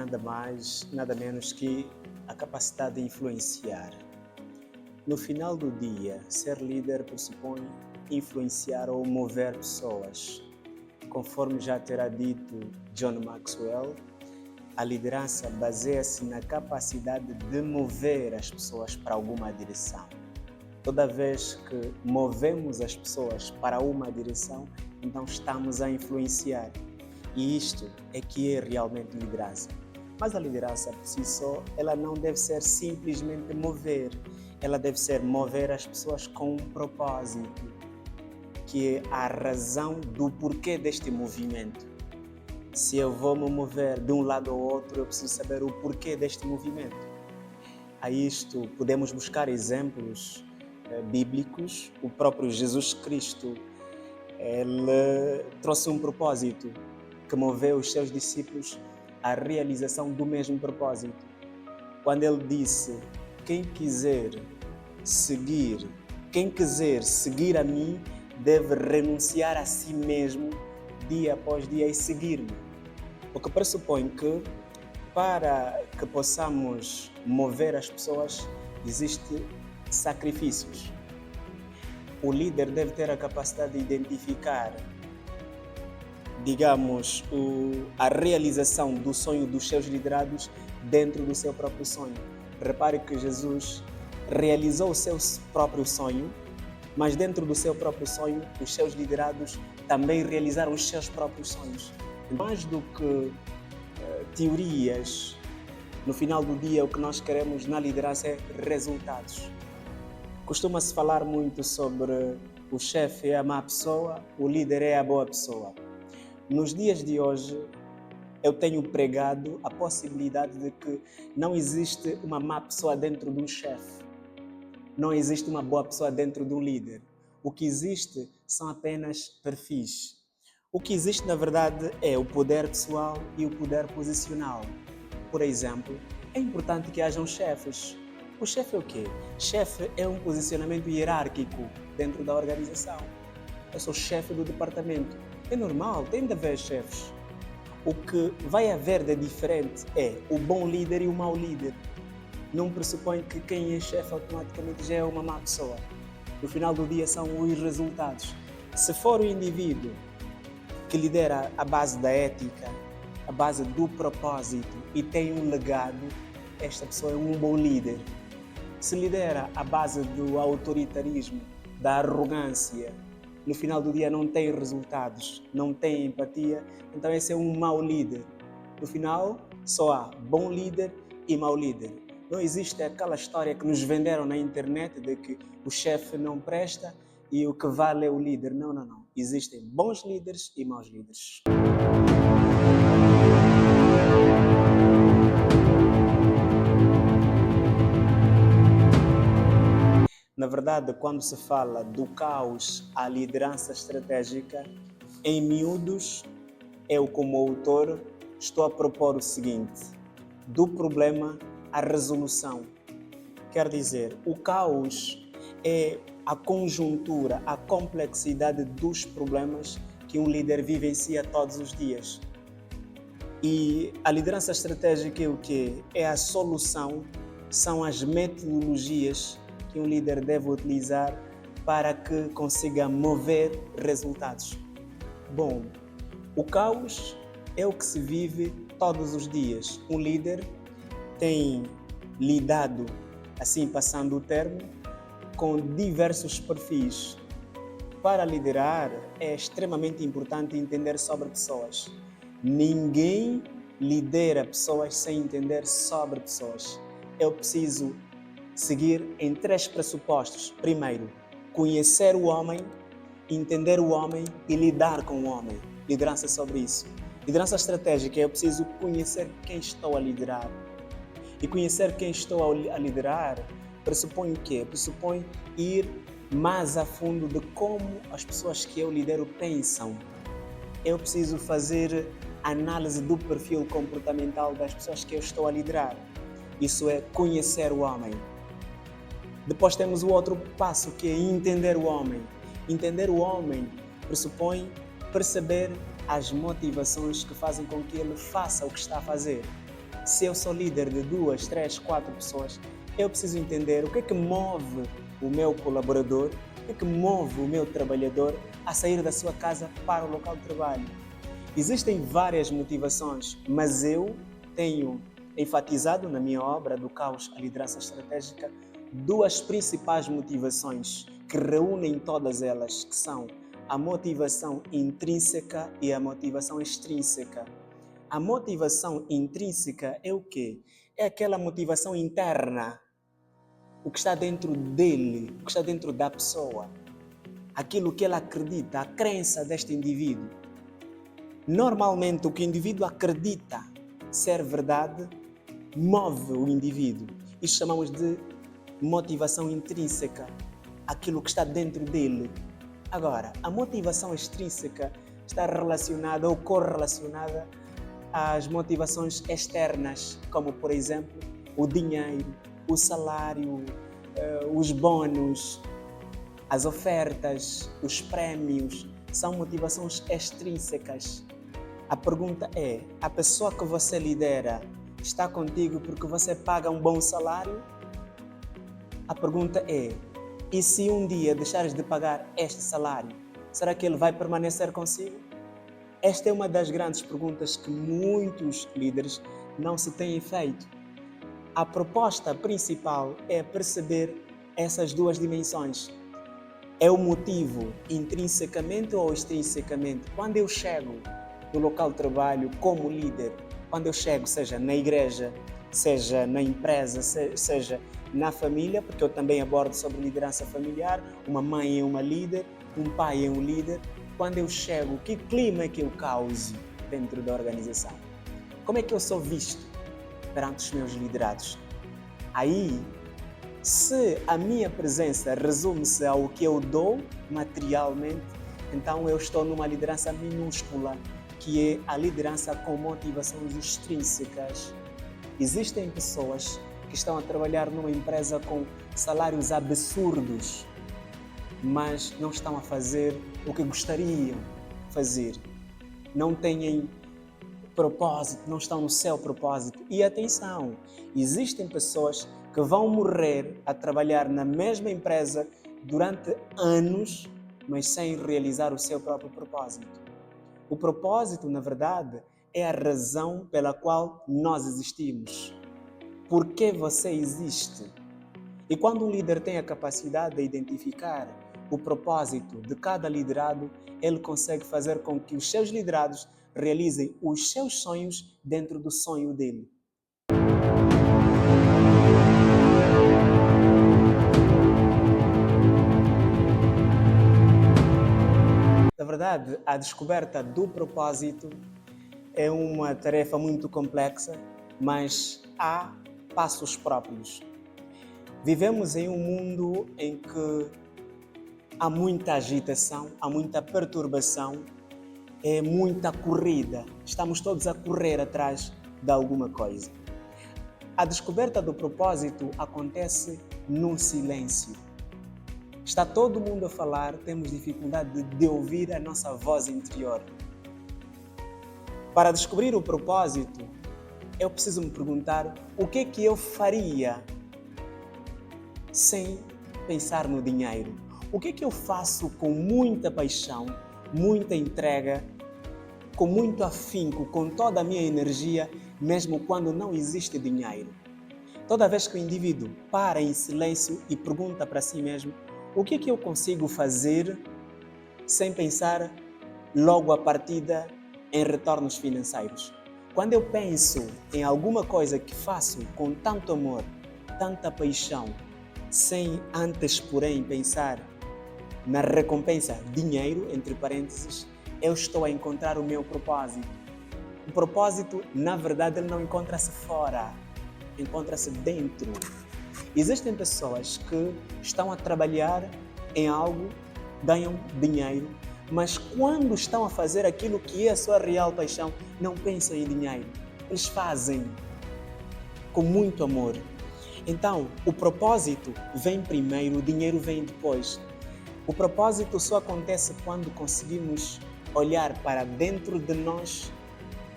nada mais, nada menos que a capacidade de influenciar. No final do dia, ser líder pressupõe influenciar ou mover pessoas. Conforme já terá dito John Maxwell, a liderança baseia-se na capacidade de mover as pessoas para alguma direção. Toda vez que movemos as pessoas para uma direção, então estamos a influenciar. E isto é que é realmente liderança. Mas a liderança por si só, ela não deve ser simplesmente mover. Ela deve ser mover as pessoas com um propósito, que é a razão do porquê deste movimento. Se eu vou me mover de um lado ao outro, eu preciso saber o porquê deste movimento. A isto podemos buscar exemplos bíblicos. O próprio Jesus Cristo, ele trouxe um propósito que moveu os seus discípulos à realização do mesmo propósito. Quando ele disse: quem quiser seguir a mim, deve renunciar a si mesmo dia após dia e seguir-me. O que pressupõe que, para que possamos mover as pessoas, existem sacrifícios. O líder deve ter a capacidade de identificar, a realização do sonho dos seus liderados dentro do seu próprio sonho. Repare que Jesus realizou o seu próprio sonho, mas dentro do seu próprio sonho, os seus liderados também realizaram os seus próprios sonhos. Mais do que teorias, no final do dia, o que nós queremos na liderança é resultados. Costuma-se falar muito sobre o chefe é a má pessoa, o líder é a boa pessoa. Nos dias de hoje, eu tenho pregado a possibilidade de que não existe uma má pessoa dentro de um chefe. Não existe uma boa pessoa dentro de um líder. O que existe são apenas perfis. O que existe, na verdade, é o poder pessoal e o poder posicional. Por exemplo, é importante que hajam chefes. O chefe é o quê? Chefe é um posicionamento hierárquico dentro da organização. Eu sou chefe do departamento. É normal, tem de haver chefes. O que vai haver de diferente é o bom líder e o mau líder. Não pressupõe que quem é chefe automaticamente já é uma má pessoa. No final do dia são os resultados. Se for o indivíduo que lidera a base da ética, a base do propósito e tem um legado, esta pessoa é um bom líder. Se lidera a base do autoritarismo, da arrogância, no final do dia não tem resultados, não tem empatia, então esse é um mau líder. No final, só há bom líder e mau líder. Não existe aquela história que nos venderam na internet de que o chefe não presta e o que vale é o líder. Não. Existem bons líderes e maus líderes. Na verdade, quando se fala do caos à liderança estratégica, em miúdos, eu como autor estou a propor o seguinte: do problema à resolução. Quer dizer, o caos é a conjuntura, a complexidade dos problemas que um líder vivencia todos os dias. E a liderança estratégica é o quê? É a solução, são as metodologias que um líder deve utilizar para que consiga mover resultados. Bom, o caos é o que se vive todos os dias. Um líder tem lidado, assim passando o termo, com diversos perfis. Para liderar, é extremamente importante entender sobre pessoas. Ninguém lidera pessoas sem entender sobre pessoas. Eu preciso seguir em 3 pressupostos. Primeiro, conhecer o homem, entender o homem e lidar com o homem. Liderança sobre isso. Liderança estratégica, eu preciso conhecer quem estou a liderar. E conhecer quem estou a liderar pressupõe o quê? Pressupõe ir mais a fundo de como as pessoas que eu lidero pensam. Eu preciso fazer análise do perfil comportamental das pessoas que eu estou a liderar. Isso é conhecer o homem. Depois temos o outro passo, que é entender o homem. Entender o homem pressupõe perceber as motivações que fazem com que ele faça o que está a fazer. Se eu sou líder de 2, 3, 4 pessoas, eu preciso entender o que é que move o meu colaborador, o que é que move o meu trabalhador a sair da sua casa para o local de trabalho. Existem várias motivações, mas eu tenho enfatizado na minha obra do Caos à Liderança Estratégica 2 principais motivações que reúnem todas elas, que são a motivação intrínseca e a motivação extrínseca. A motivação intrínseca é o quê? É aquela motivação interna, o que está dentro dele, o que está dentro da pessoa, aquilo que ele acredita, a crença deste indivíduo. Normalmente, o que o indivíduo acredita ser verdade move o indivíduo. Isso chamamos de motivação intrínseca, aquilo que está dentro dele. Agora, a motivação extrínseca está relacionada ou correlacionada às motivações externas, como, por exemplo, o dinheiro, o salário, os bônus, as ofertas, os prémios, são motivações extrínsecas. A pergunta é, a pessoa que você lidera está contigo porque você paga um bom salário? A pergunta é, e se um dia deixares de pagar este salário, será que ele vai permanecer consigo? Esta é uma das grandes perguntas que muitos líderes não se têm feito. A proposta principal é perceber essas 2 dimensões. É o motivo intrinsecamente ou extrinsecamente? Quando eu chego no local de trabalho como líder, quando eu chego, seja na igreja, seja na empresa, seja na família, porque eu também abordo sobre liderança familiar, uma mãe é uma líder, um pai é um líder. Quando eu chego, que clima é que eu causo dentro da organização? Como é que eu sou visto perante os meus liderados? Aí, se a minha presença resume-se ao que eu dou materialmente, então eu estou numa liderança minúscula, que é a liderança com motivações extrínsecas. Existem pessoas que estão a trabalhar numa empresa com salários absurdos, mas não estão a fazer o que gostariam de fazer. Não têm propósito, não estão no seu propósito. E atenção, existem pessoas que vão morrer a trabalhar na mesma empresa durante anos, mas sem realizar o seu próprio propósito. O propósito, na verdade, é a razão pela qual nós existimos. Por que você existe? E quando um líder tem a capacidade de identificar o propósito de cada liderado, ele consegue fazer com que os seus liderados realizem os seus sonhos dentro do sonho dele. Na verdade, a descoberta do propósito é uma tarefa muito complexa, mas há passos próprios. Vivemos em um mundo em que há muita agitação, há muita perturbação, é muita corrida. Estamos todos a correr atrás de alguma coisa. A descoberta do propósito acontece no silêncio. Está todo mundo a falar, temos dificuldade de ouvir a nossa voz interior. Para descobrir o propósito, eu preciso me perguntar o que é que eu faria sem pensar no dinheiro. O que é que eu faço com muita paixão, muita entrega, com muito afinco, com toda a minha energia, mesmo quando não existe dinheiro? Toda vez que o indivíduo para em silêncio e pergunta para si mesmo o que é que eu consigo fazer sem pensar logo à partida em retornos financeiros. Quando eu penso em alguma coisa que faço com tanto amor, tanta paixão, sem antes, porém, pensar na recompensa dinheiro, entre parênteses, eu estou a encontrar o meu propósito. O propósito, na verdade, ele não encontra-se fora, encontra-se dentro. Existem pessoas que estão a trabalhar em algo, ganham dinheiro, mas quando estão a fazer aquilo que é a sua real paixão, não pensam em dinheiro. Eles fazem com muito amor. Então, o propósito vem primeiro, o dinheiro vem depois. O propósito só acontece quando conseguimos olhar para dentro de nós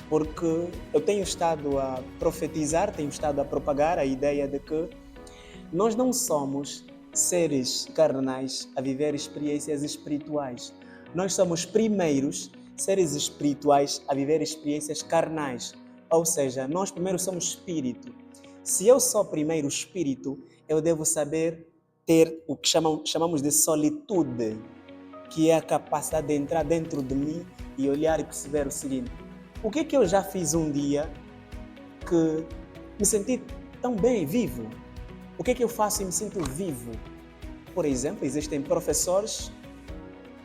porque eu tenho estado a profetizar, tenho estado a propagar a ideia de que nós não somos seres carnais a viver experiências espirituais. Nós somos primeiros seres espirituais a viver experiências carnais. Ou seja, nós primeiro somos espírito. Se eu sou primeiro espírito, eu devo saber ter o que chamamos de solitude, que é a capacidade de entrar dentro de mim e olhar e perceber o seguinte: o que é que eu já fiz um dia que me senti tão bem, vivo? O que é que eu faço e me sinto vivo? Por exemplo, existem professores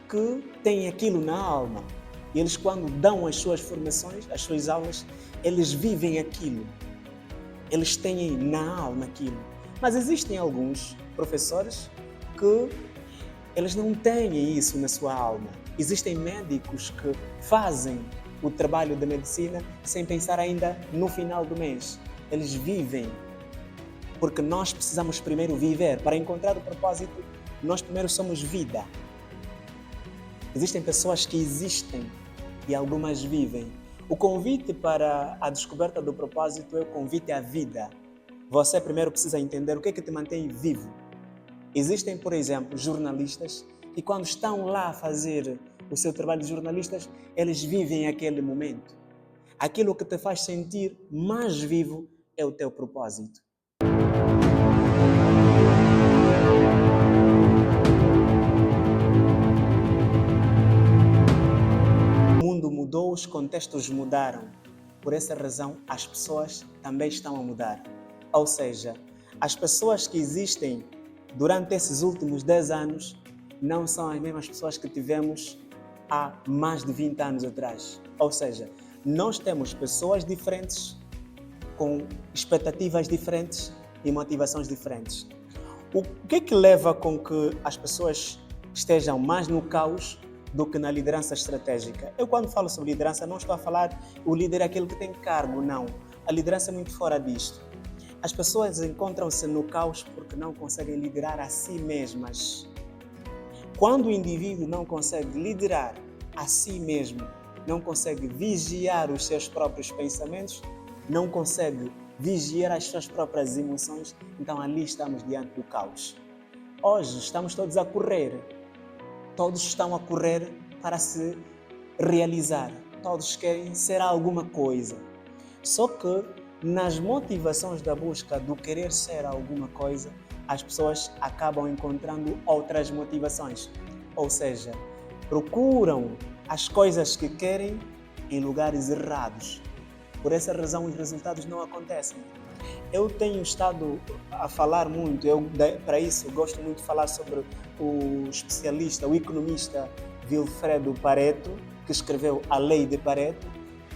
que têm aquilo na alma. E eles, quando dão as suas formações, as suas aulas, eles vivem aquilo. Eles têm na alma aquilo. Mas existem alguns professores que eles não têm isso na sua alma. Existem médicos que fazem o trabalho da medicina sem pensar ainda no final do mês. Eles vivem, porque nós precisamos primeiro viver. Para encontrar o propósito, nós primeiro somos vida. Existem pessoas que existem e algumas vivem. O convite para a descoberta do propósito é o convite à vida. Você primeiro precisa entender o que é que te mantém vivo. Existem, por exemplo, jornalistas que quando estão lá a fazer o seu trabalho de jornalistas, eles vivem aquele momento. Aquilo que te faz sentir mais vivo é o teu propósito. O mundo mudou, os contextos mudaram. Por essa razão, as pessoas também estão a mudar. Ou seja, as pessoas que existem durante esses últimos 10 anos não são as mesmas pessoas que tivemos há mais de 20 anos atrás. Ou seja, nós temos pessoas diferentes, com expectativas diferentes e motivações diferentes. O que é que leva com que as pessoas estejam mais no caos do que na liderança estratégica? Eu, quando falo sobre liderança, não estou a falar o líder é aquele que tem cargo, não. A liderança é muito fora disto. As pessoas encontram-se no caos porque não conseguem liderar a si mesmas. Quando o indivíduo não consegue liderar a si mesmo, não consegue vigiar os seus próprios pensamentos, não consegue vigiar as suas próprias emoções, então ali estamos diante do caos. Hoje estamos todos a correr. Todos estão a correr para se realizar. Todos querem ser alguma coisa. Só que nas motivações da busca do querer ser alguma coisa, as pessoas acabam encontrando outras motivações. Ou seja, procuram as coisas que querem em lugares errados. Por essa razão, os resultados não acontecem. Eu tenho estado a falar muito, para isso gosto muito de falar sobre o especialista, o economista Vilfredo Pareto, que escreveu A Lei de Pareto,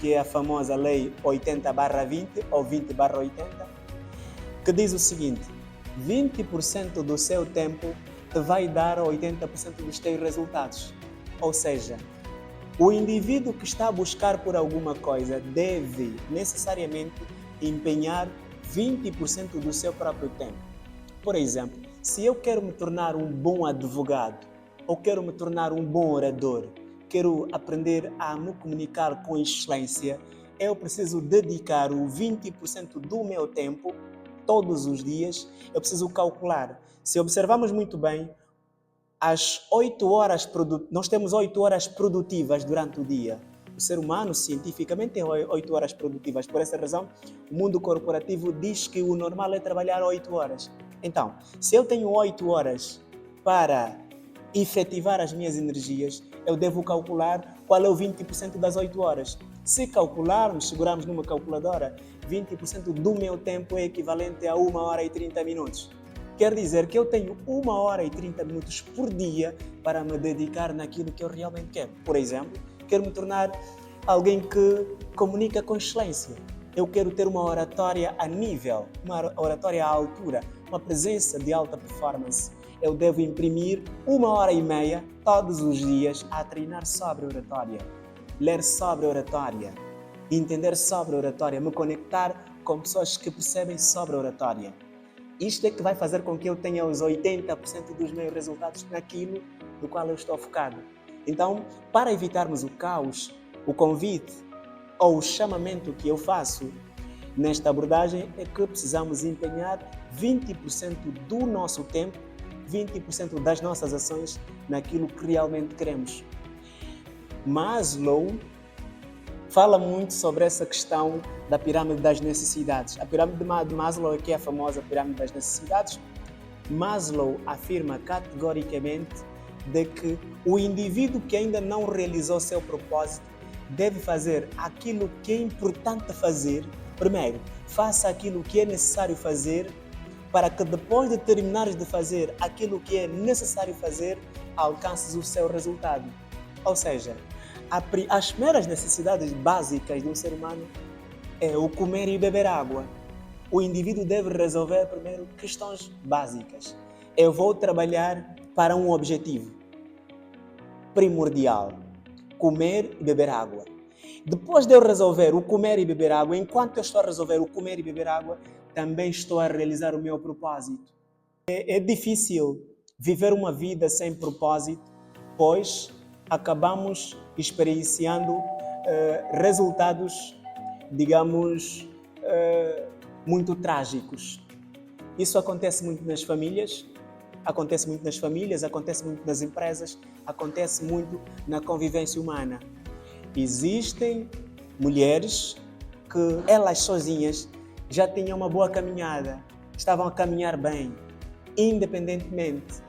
que é a famosa Lei 80/20 ou 20/80, que diz o seguinte: 20% do seu tempo te vai dar 80% dos teus resultados. Ou seja, o indivíduo que está a buscar por alguma coisa deve necessariamente empenhar 20% do seu próprio tempo. Por exemplo, se eu quero me tornar um bom advogado, ou quero me tornar um bom orador, quero aprender a me comunicar com excelência, eu preciso dedicar o 20% do meu tempo, todos os dias. Eu preciso calcular. Se observarmos muito bem, nós temos 8 horas produtivas durante o dia. O ser humano, cientificamente, tem 8 horas produtivas. Por essa razão, o mundo corporativo diz que o normal é trabalhar 8 horas. Então, se eu tenho 8 horas para efetivar as minhas energias, eu devo calcular qual é o 20% das 8 horas. Se calcularmos, segurarmos numa calculadora, 20% do meu tempo é equivalente a 1 hora e 30 minutos. Quer dizer que eu tenho 1 hora e 30 minutos por dia para me dedicar naquilo que eu realmente quero. Por exemplo, quero me tornar alguém que comunica com excelência. Eu quero ter uma oratória a nível, uma oratória à altura, uma presença de alta performance. Eu devo imprimir 1 hora e meia todos os dias a treinar sobre a oratória, ler sobre a oratória, entender sobre a oratória, me conectar com pessoas que percebem sobre a oratória. Isto é que vai fazer com que eu tenha os 80% dos meus resultados naquilo no qual eu estou focado. Então, para evitarmos o caos, o convite ou o chamamento que eu faço nesta abordagem é que precisamos empenhar 20% do nosso tempo, 20% das nossas ações naquilo que realmente queremos. Maslow fala muito sobre essa questão da pirâmide das necessidades. A pirâmide de Maslow, que é a famosa pirâmide das necessidades, Maslow afirma categoricamente de que o indivíduo que ainda não realizou seu propósito deve fazer aquilo que é importante fazer. Primeiro, faça aquilo que é necessário fazer para que depois de terminares de fazer aquilo que é necessário fazer, alcances o seu resultado. Ou seja, as primeiras necessidades básicas do ser humano é o comer e beber água. O indivíduo deve resolver primeiro questões básicas. Eu vou trabalhar para um objetivo primordial: comer e beber água. Depois de eu resolver o comer e beber água, enquanto eu estou a resolver o comer e beber água, também estou a realizar o meu propósito. É difícil viver uma vida sem propósito, pois acabamos experienciando resultados, digamos, muito trágicos. Isso acontece muito nas famílias, acontece muito nas empresas, acontece muito na convivência humana. Existem mulheres que elas sozinhas já tinham uma boa caminhada, estavam a caminhar bem, independentemente.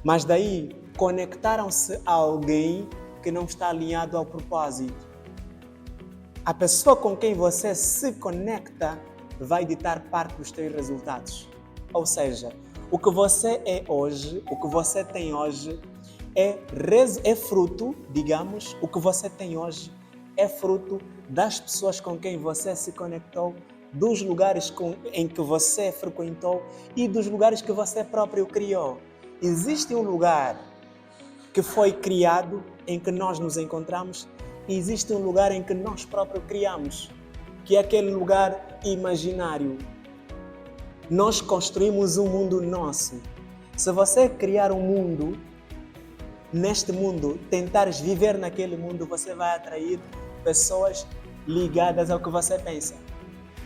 Mas daí conectaram-se a alguém que não está alinhado ao propósito. A pessoa com quem você se conecta vai ditar parte dos teus resultados. Ou seja, o que você é hoje, o que você tem hoje, é fruto, digamos, o que você tem hoje é fruto das pessoas com quem você se conectou, dos lugares em que você frequentou e dos lugares que você próprio criou. Existe um lugar que foi criado em que nós nos encontramos e existe um lugar em que nós próprios criamos, que é aquele lugar imaginário. Nós construímos um mundo nosso. Se você criar um mundo, neste mundo, tentares viver naquele mundo, você vai atrair pessoas ligadas ao que você pensa.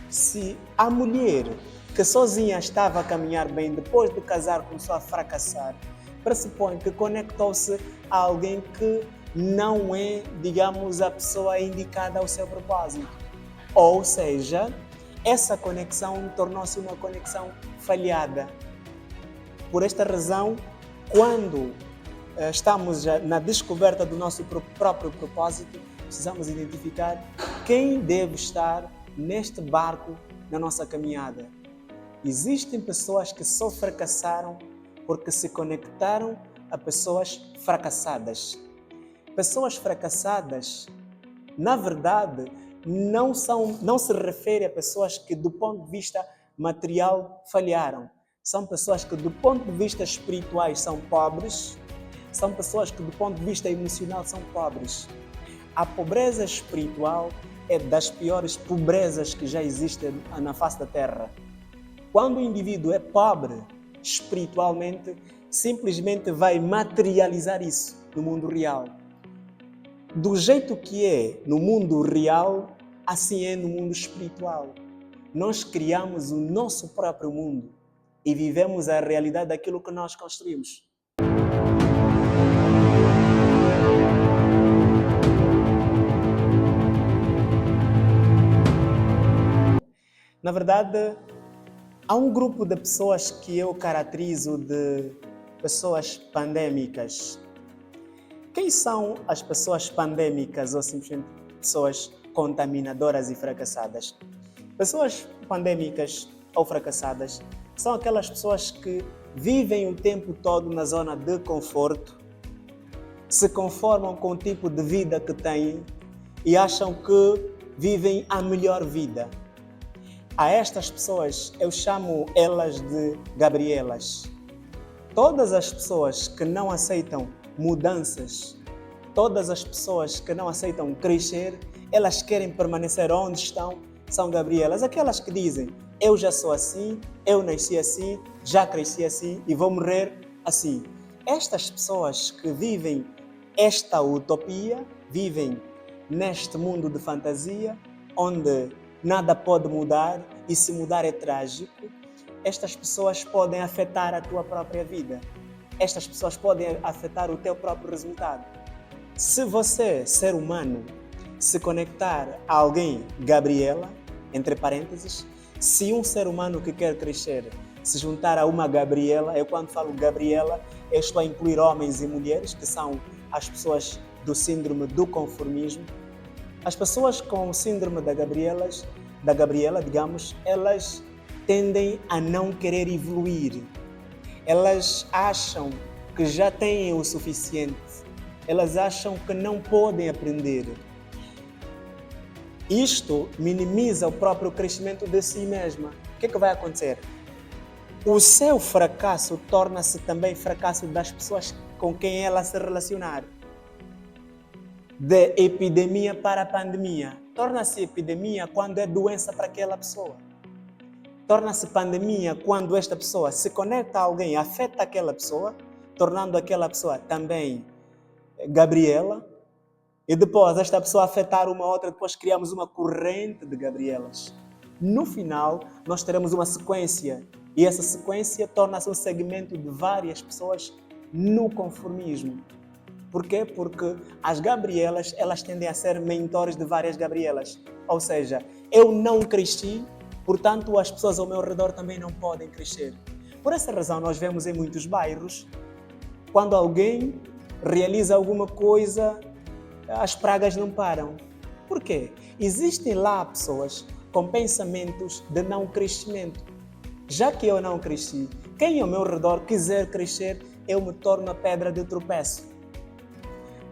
Se a mulher que sozinha estava a caminhar bem, depois de casar começou a fracassar, pressupõe que conectou-se a alguém que não é, digamos, a pessoa indicada ao seu propósito. Ou seja, essa conexão tornou-se uma conexão falhada. Por esta razão, quando estamos já na descoberta do nosso próprio propósito, precisamos identificar quem deve estar neste barco na nossa caminhada. Existem pessoas que só fracassaram porque se conectaram a pessoas fracassadas. Pessoas fracassadas, na verdade, não se refere a pessoas que do ponto de vista material falharam. São pessoas que do ponto de vista espiritual são pobres, são pessoas que do ponto de vista emocional são pobres. A pobreza espiritual é das piores pobrezas que já existem na face da Terra. Quando o indivíduo é pobre espiritualmente, simplesmente vai materializar isso no mundo real. Do jeito que é no mundo real, assim é no mundo espiritual. Nós criamos o nosso próprio mundo e vivemos a realidade daquilo que nós construímos. Na verdade, há um grupo de pessoas que eu caracterizo de pessoas pandêmicas. Quem são as pessoas pandêmicas ou simplesmente pessoas contaminadoras e fracassadas? Pessoas pandêmicas ou fracassadas são aquelas pessoas que vivem o tempo todo na zona de conforto, se conformam com o tipo de vida que têm e acham que vivem a melhor vida. A estas pessoas eu chamo elas de Gabrielas. Todas as pessoas que não aceitam mudanças, todas as pessoas que não aceitam crescer, elas querem permanecer onde estão, são Gabrielas. Aquelas que dizem, eu já sou assim, eu nasci assim, já cresci assim e vou morrer assim. Estas pessoas que vivem esta utopia, vivem neste mundo de fantasia, onde nada pode mudar e se mudar é trágico, estas pessoas podem afetar a tua própria vida. Estas pessoas podem afetar o teu próprio resultado. Se você, ser humano, se conectar a alguém, Gabriela, entre parênteses, se um ser humano que quer crescer se juntar a uma Gabriela, eu quando falo Gabriela, eu estou a incluir homens e mulheres, que são as pessoas do síndrome do conformismo. As pessoas com o síndrome da Gabriela, digamos, elas tendem a não querer evoluir. Elas acham que já têm o suficiente. Elas acham que não podem aprender. Isto minimiza o próprio crescimento de si mesma. O que é que vai acontecer? O seu fracasso torna-se também fracasso das pessoas com quem ela se relacionar. De epidemia para pandemia. Torna-se epidemia quando é doença para aquela pessoa. Torna-se pandemia quando esta pessoa se conecta a alguém, afeta aquela pessoa, tornando aquela pessoa também Gabriela, e depois esta pessoa afetar uma outra, depois criamos uma corrente de Gabrielas. No final, nós teremos uma sequência, e essa sequência torna-se um segmento de várias pessoas no conformismo. Por quê? Porque as Gabrielas, elas tendem a ser mentores de várias Gabrielas. Ou seja, eu não cresci, portanto as pessoas ao meu redor também não podem crescer. Por essa razão, nós vemos em muitos bairros, quando alguém realiza alguma coisa, as pragas não param. Por quê? Existem lá pessoas com pensamentos de não crescimento. Já que eu não cresci, quem ao meu redor quiser crescer, eu me torno a pedra de tropeço.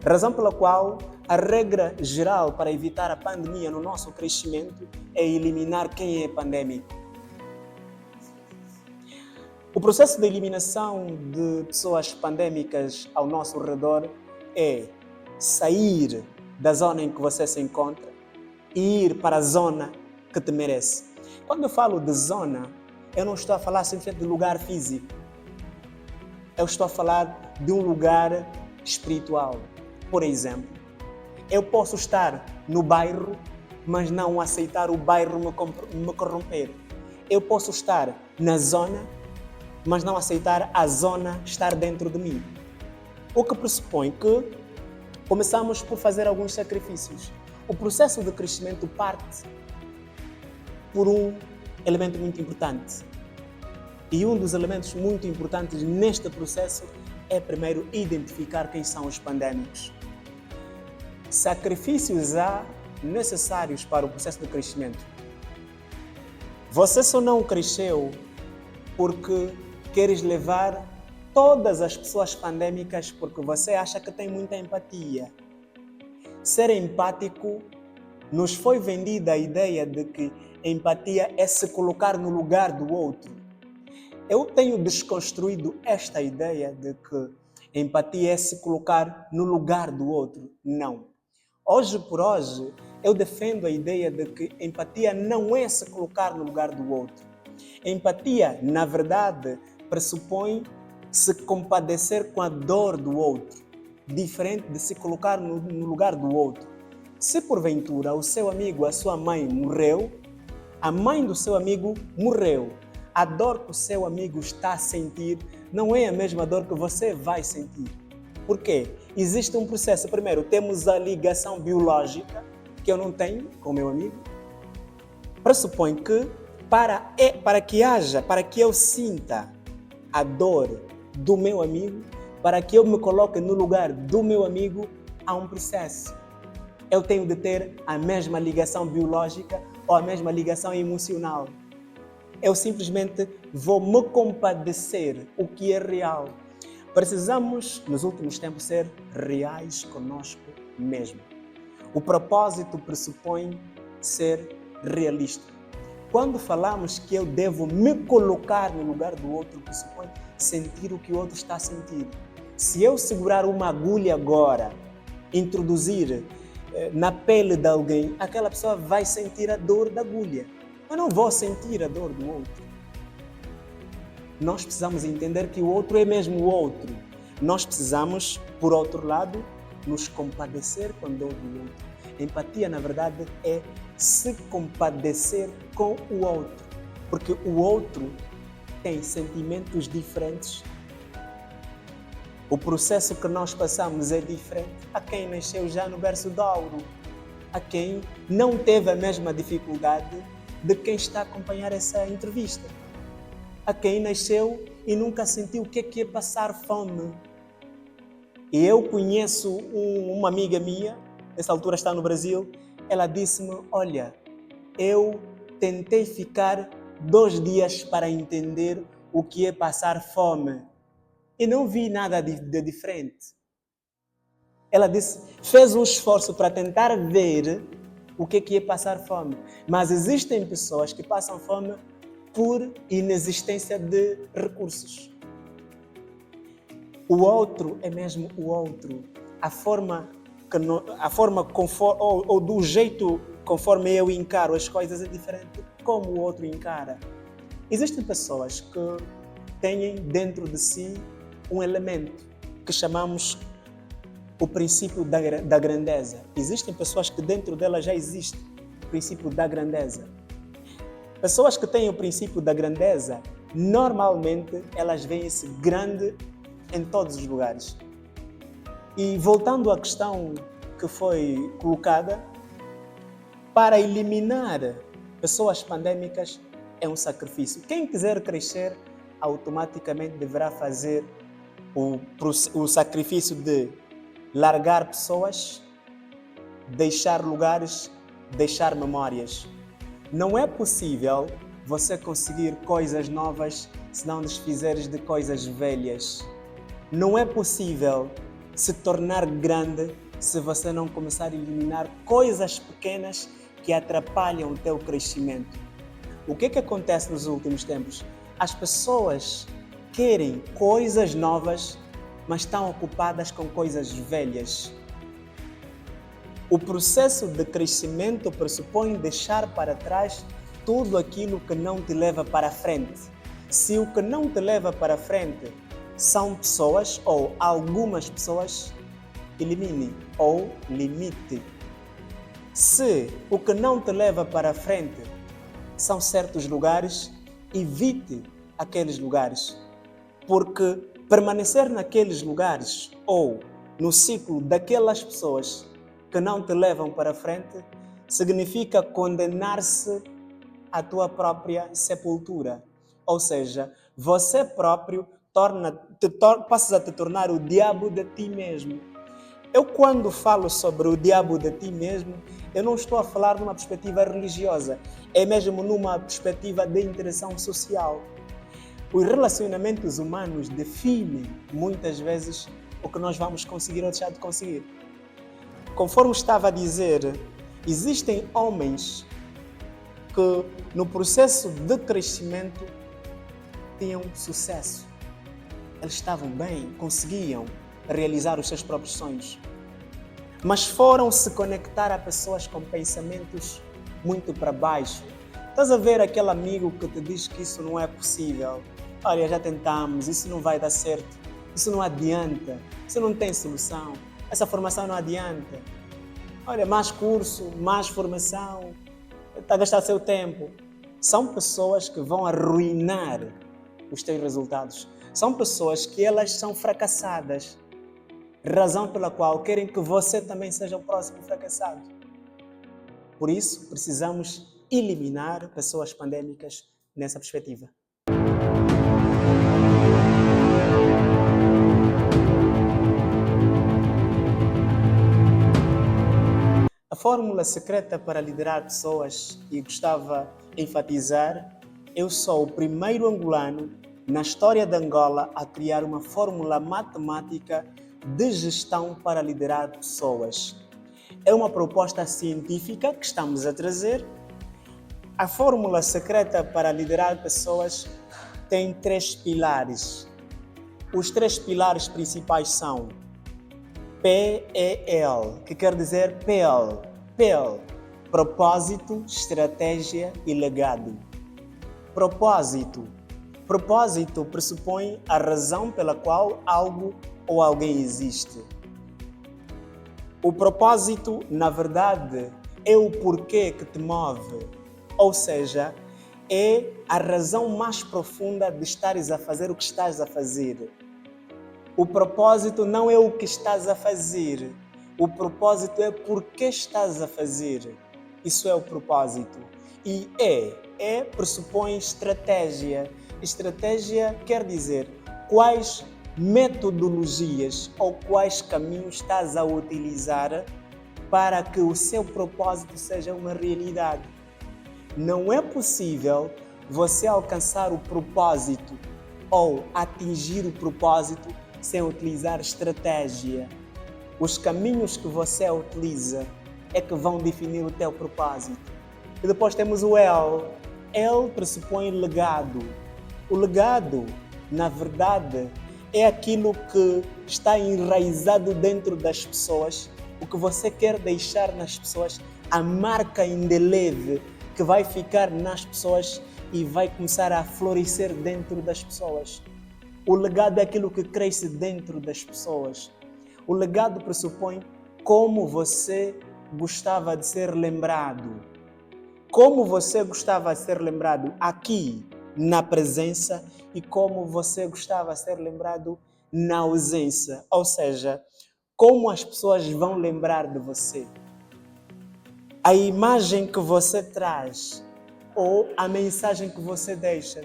Razão pela qual a regra geral para evitar a pandemia no nosso crescimento é eliminar quem é pandêmico. O processo de eliminação de pessoas pandêmicas ao nosso redor é sair da zona em que você se encontra e ir para a zona que te merece. Quando eu falo de zona, eu não estou a falar simplesmente de lugar físico. Eu estou a falar de um lugar espiritual. Por exemplo, eu posso estar no bairro, mas não aceitar o bairro me corromper. Eu posso estar na zona, mas não aceitar a zona estar dentro de mim. O que pressupõe que começamos por fazer alguns sacrifícios. O processo de crescimento parte por um elemento muito importante. E um dos elementos muito importantes neste processo é primeiro identificar quem são os pandêmicos. Sacrifícios há necessários para o processo de crescimento. Você só não cresceu porque queres levar todas as pessoas pandêmicas porque você acha que tem muita empatia. Ser empático, nos foi vendida a ideia de que empatia é se colocar no lugar do outro. Eu tenho desconstruído esta ideia de que empatia é se colocar no lugar do outro. Não. Hoje por hoje, eu defendo a ideia de que empatia não é se colocar no lugar do outro. Empatia, na verdade, pressupõe se compadecer com a dor do outro, diferente de se colocar no lugar do outro. Se porventura o seu amigo, a sua mãe morreu, a mãe do seu amigo morreu. A dor que o seu amigo está a sentir não é a mesma dor que você vai sentir. Por quê? Existe um processo. Primeiro, temos a ligação biológica, que eu não tenho com o meu amigo. Pressupõe que para que eu sinta a dor do meu amigo, para que eu me coloque no lugar do meu amigo, há um processo. Eu tenho de ter a mesma ligação biológica ou a mesma ligação emocional. Eu simplesmente vou me compadecer, o que é real. Precisamos, nos últimos tempos, ser reais conosco mesmo. O propósito pressupõe ser realista. Quando falamos que eu devo me colocar no lugar do outro, pressupõe sentir o que o outro está a sentir. Se eu segurar uma agulha agora, introduzir na pele de alguém, aquela pessoa vai sentir a dor da agulha. Eu não vou sentir a dor do outro. Nós precisamos entender que o outro é mesmo o outro. Nós precisamos, por outro lado, nos compadecer com a dor do outro. Empatia, na verdade, é se compadecer com o outro, porque o outro tem sentimentos diferentes. O processo que nós passamos é diferente. Há quem nasceu já no berço de ouro, há quem não teve a mesma dificuldade de quem está a acompanhar essa entrevista. Há quem nasceu e nunca sentiu o que é passar fome. E eu conheço uma amiga minha, nessa altura está no Brasil, ela disse-me, olha, eu tentei ficar 2 dias para entender o que é passar fome e não vi nada de diferente. Ela disse, fez um esforço para tentar ver o que é passar fome, mas existem pessoas que passam fome por inexistência de recursos. O outro é mesmo o outro. A forma conforme, ou do jeito conforme eu encaro as coisas é diferente como o outro encara. Existem pessoas que têm dentro de si um elemento que chamamos o princípio da grandeza. Existem pessoas que dentro delas já existe o princípio da grandeza. Pessoas que têm o princípio da grandeza, normalmente elas veem-se grande em todos os lugares. E voltando à questão que foi colocada, para eliminar pessoas pandêmicas é um sacrifício. Quem quiser crescer, automaticamente deverá fazer o sacrifício de largar pessoas, deixar lugares, deixar memórias. Não é possível você conseguir coisas novas se não desfizeres de coisas velhas. Não é possível se tornar grande se você não começar a eliminar coisas pequenas que atrapalham o teu crescimento. O que acontece nos últimos tempos? As pessoas querem coisas novas, mas estão ocupadas com coisas velhas. O processo de crescimento pressupõe deixar para trás tudo aquilo que não te leva para a frente. Se o que não te leva para a frente são pessoas ou algumas pessoas, elimine ou limite. Se o que não te leva para a frente são certos lugares, evite aqueles lugares. Porque permanecer naqueles lugares ou no ciclo daquelas pessoas que não te levam para a frente significa condenar-se à tua própria sepultura. Ou seja, você próprio passas a te tornar o diabo de ti mesmo. Eu, quando falo sobre o diabo de ti mesmo, eu não estou a falar numa perspectiva religiosa, é mesmo numa perspectiva de interação social. Os relacionamentos humanos definem, muitas vezes, o que nós vamos conseguir ou deixar de conseguir. Conforme estava a dizer, existem homens que, no processo de crescimento, tinham sucesso. Eles estavam bem, conseguiam realizar os seus próprios sonhos. Mas foram se conectar a pessoas com pensamentos muito para baixo. Estás a ver aquele amigo que te diz que isso não é possível? Olha, já tentamos, isso não vai dar certo, isso não adianta, isso não tem solução, essa formação não adianta. Olha, mais curso, mais formação, está a gastar seu tempo. São pessoas que vão arruinar os teus resultados. São pessoas que elas são fracassadas, razão pela qual querem que você também seja o próximo fracassado. Por isso, precisamos eliminar pessoas pandêmicas nessa perspectiva. A fórmula secreta para liderar pessoas, e gostava de enfatizar, eu sou o primeiro angolano na história de Angola a criar uma fórmula matemática de gestão para liderar pessoas. É uma proposta científica que estamos a trazer. A fórmula secreta para liderar pessoas tem 3 pilares. Os 3 pilares principais são PEL, que quer dizer PEL, propósito, estratégia e legado. Propósito pressupõe a razão pela qual algo ou alguém existe. O propósito, na verdade, é o porquê que te move. Ou seja, é a razão mais profunda de estares a fazer o que estás a fazer. O propósito não é o que estás a fazer. O propósito é por que estás a fazer. Isso é o propósito. E pressupõe estratégia. Estratégia quer dizer quais metodologias ou quais caminhos estás a utilizar para que o seu propósito seja uma realidade. Não é possível você alcançar o propósito ou atingir o propósito sem utilizar estratégia. Os caminhos que você utiliza é que vão definir o teu propósito. E depois temos o L. L pressupõe legado. O legado, na verdade, é aquilo que está enraizado dentro das pessoas, o que você quer deixar nas pessoas, a marca indelével que vai ficar nas pessoas e vai começar a florescer dentro das pessoas. O legado é aquilo que cresce dentro das pessoas. O legado pressupõe como você gostava de ser lembrado. Como você gostava de ser lembrado aqui, na presença, e como você gostava de ser lembrado na ausência. Ou seja, como as pessoas vão lembrar de você. A imagem que você traz ou a mensagem que você deixa.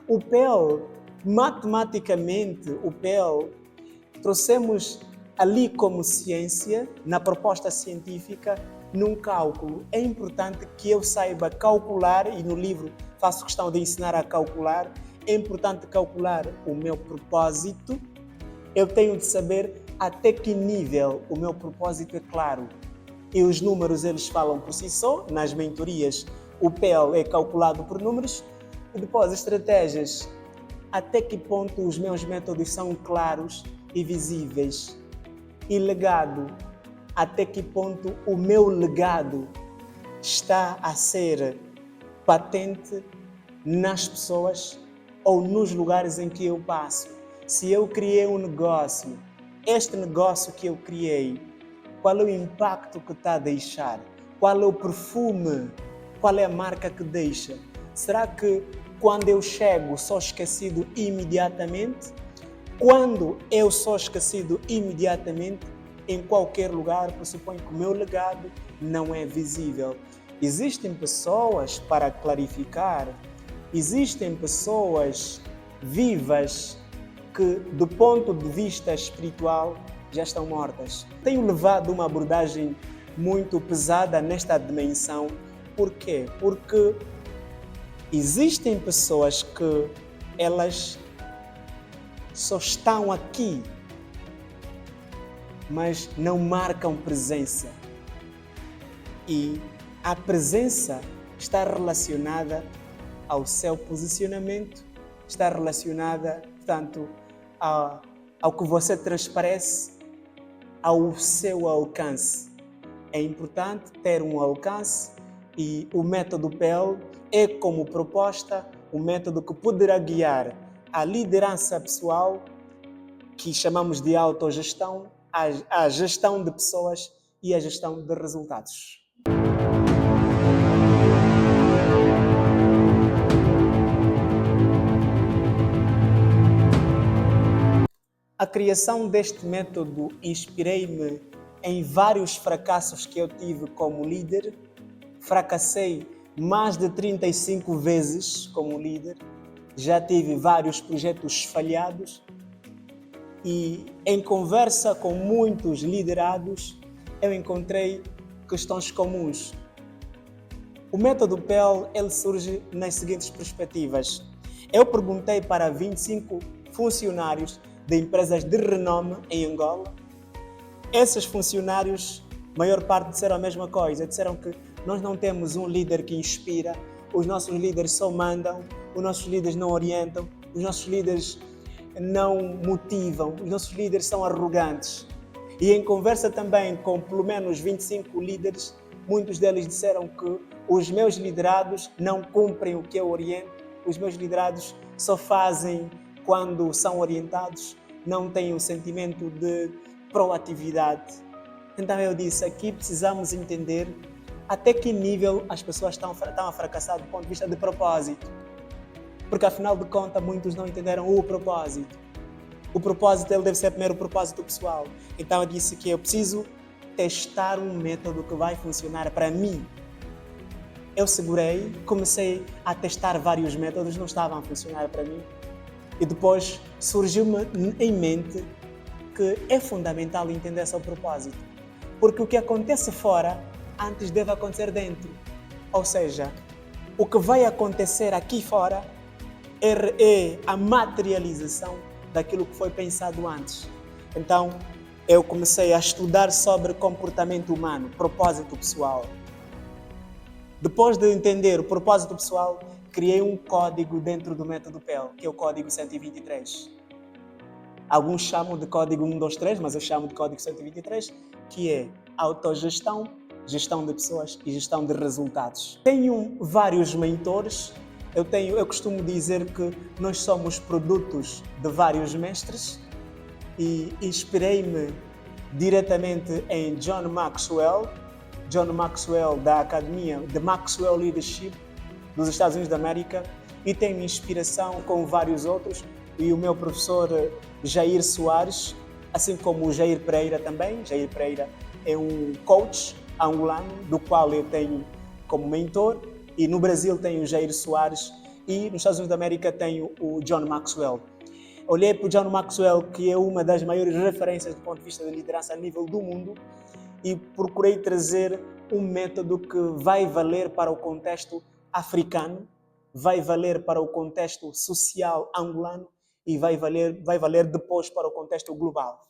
O PEL, matematicamente, o PEL, trouxemos ali como ciência, na proposta científica, num cálculo. É importante que eu saiba calcular, e no livro faço questão de ensinar a calcular. É importante calcular o meu propósito. Eu tenho de saber até que nível o meu propósito é claro. E os números, eles falam por si só. Nas mentorias, o PEL é calculado por números. E depois, estratégias. Até que ponto os meus métodos são claros e visíveis. E legado. Até que ponto o meu legado está a ser patente nas pessoas ou nos lugares em que eu passo. Se eu criei um negócio, este negócio que eu criei, qual é o impacto que está a deixar? Qual é o perfume? Qual é a marca que deixa? Será que quando eu chego sou esquecido imediatamente? Quando eu sou esquecido imediatamente, em qualquer lugar, pressupõe que o meu legado não é visível. Existem pessoas, para clarificar, existem pessoas vivas que, do ponto de vista espiritual, já estão mortas. Tenho levado uma abordagem muito pesada nesta dimensão. Por quê? Porque existem pessoas que elas só estão aqui, mas não marcam presença. E a presença está relacionada ao seu posicionamento, está relacionada, portanto, ao que você transparece, ao seu alcance. É importante ter um alcance e o método PEL é como proposta um método que poderá guiar a liderança pessoal, que chamamos de autogestão, a gestão de pessoas e a gestão de resultados. A criação deste método inspirei-me em vários fracassos que eu tive como líder. Fracassei mais de 35 vezes como líder. Já tive vários projetos falhados. E em conversa com muitos liderados, eu encontrei questões comuns. O método PEL, ele surge nas seguintes perspectivas. Eu perguntei para 25 funcionários de empresas de renome em Angola. Esses funcionários, a maior parte, disseram a mesma coisa. Disseram que nós não temos um líder que inspira, os nossos líderes só mandam, os nossos líderes não orientam, os nossos líderes não motivam, os nossos líderes são arrogantes. E em conversa também com pelo menos 25 líderes, muitos deles disseram que os meus liderados não cumprem o que eu oriento, os meus liderados só fazem quando são orientados, não têm um sentimento de proatividade. Então eu disse, aqui precisamos entender até que nível as pessoas estão a fracassar do ponto de vista de propósito. Porque afinal de contas, muitos não entenderam o propósito. O propósito ele deve ser primeiro o propósito pessoal. Então eu disse que eu preciso testar um método que vai funcionar para mim. Eu segurei, comecei a testar vários métodos, não estavam a funcionar para mim. E depois surgiu-me em mente que é fundamental entender esse propósito. Porque o que acontece fora, antes deve acontecer dentro. Ou seja, o que vai acontecer aqui fora é a materialização daquilo que foi pensado antes. Então, eu comecei a estudar sobre comportamento humano, propósito pessoal. Depois de entender o propósito pessoal, criei um código dentro do método PEL, que é o código 123. Alguns chamam de código 123, mas eu chamo de código 123, que é autogestão, gestão de pessoas e gestão de resultados. Tenho vários mentores. Eu costumo dizer que nós somos produtos de vários mestres e inspirei-me diretamente em John Maxwell da Academia de Maxwell Leadership dos Estados Unidos da América, e tenho inspiração com vários outros, e o meu professor Jair Soares, assim como o Jair Pereira também. Jair Pereira é um coach angolano, do qual eu tenho como mentor, e no Brasil tenho o Jair Soares, e nos Estados Unidos da América tenho o John Maxwell. Olhei para o John Maxwell, que é uma das maiores referências do ponto de vista de liderança a nível do mundo, e procurei trazer um método que vai valer para o contexto africano, vai valer para o contexto social angolano e vai valer depois para o contexto global.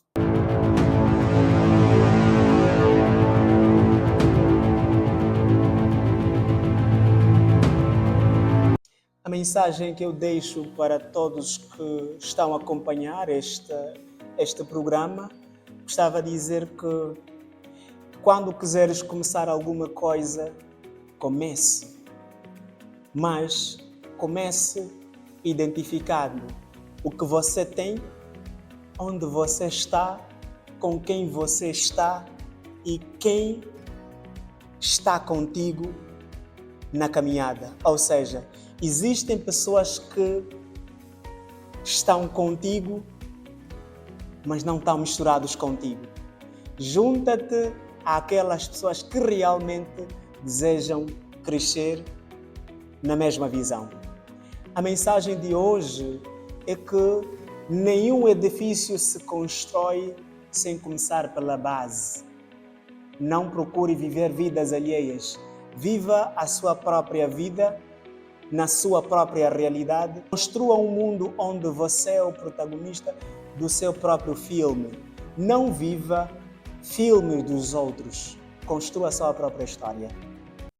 A mensagem que eu deixo para todos que estão a acompanhar este programa, gostava de dizer que quando quiseres começar alguma coisa, comece. Mas comece identificando o que você tem, onde você está, com quem você está e quem está contigo na caminhada. Ou seja, existem pessoas que estão contigo, mas não estão misturados contigo. Junta-te àquelas pessoas que realmente desejam crescer na mesma visão. A mensagem de hoje é que nenhum edifício se constrói sem começar pela base. Não procure viver vidas alheias. Viva a sua própria vida, na sua própria realidade. Construa um mundo onde você é o protagonista do seu próprio filme. Não viva filmes dos outros. Construa a sua própria história.